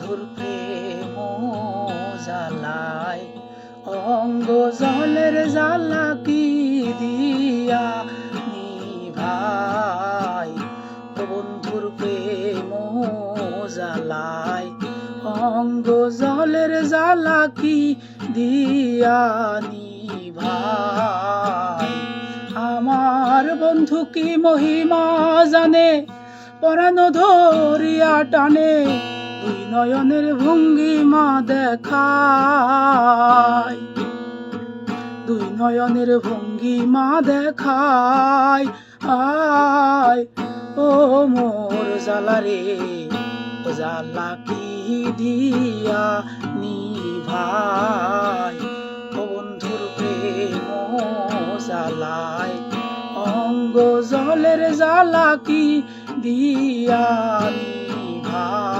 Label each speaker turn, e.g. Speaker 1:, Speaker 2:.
Speaker 1: বন্ধুর প্রেম জ্বালায় অঙ্গ জলের জ্বালা কি দিয়া নিভাই। ও বন্ধুর প্রেম জ্বালায় অঙ্গ জলের জ্বালা কি দিয়া নিভাই। আমার বন্ধু কি মহিমা জানে, পরাণ ধরিয়া টানে, দুই নয়নের ভঙ্গিমা দেখায়, দুই নয়নের ভঙ্গিমা দেখায়। আয় ও মোর জ্বালা রে, ও জ্বালা কি দিয়া নিভাই। ও বন্ধুর প্রেম জ্বালায় অঙ্গ জলের জ্বালা কি দিয়া নিভাই।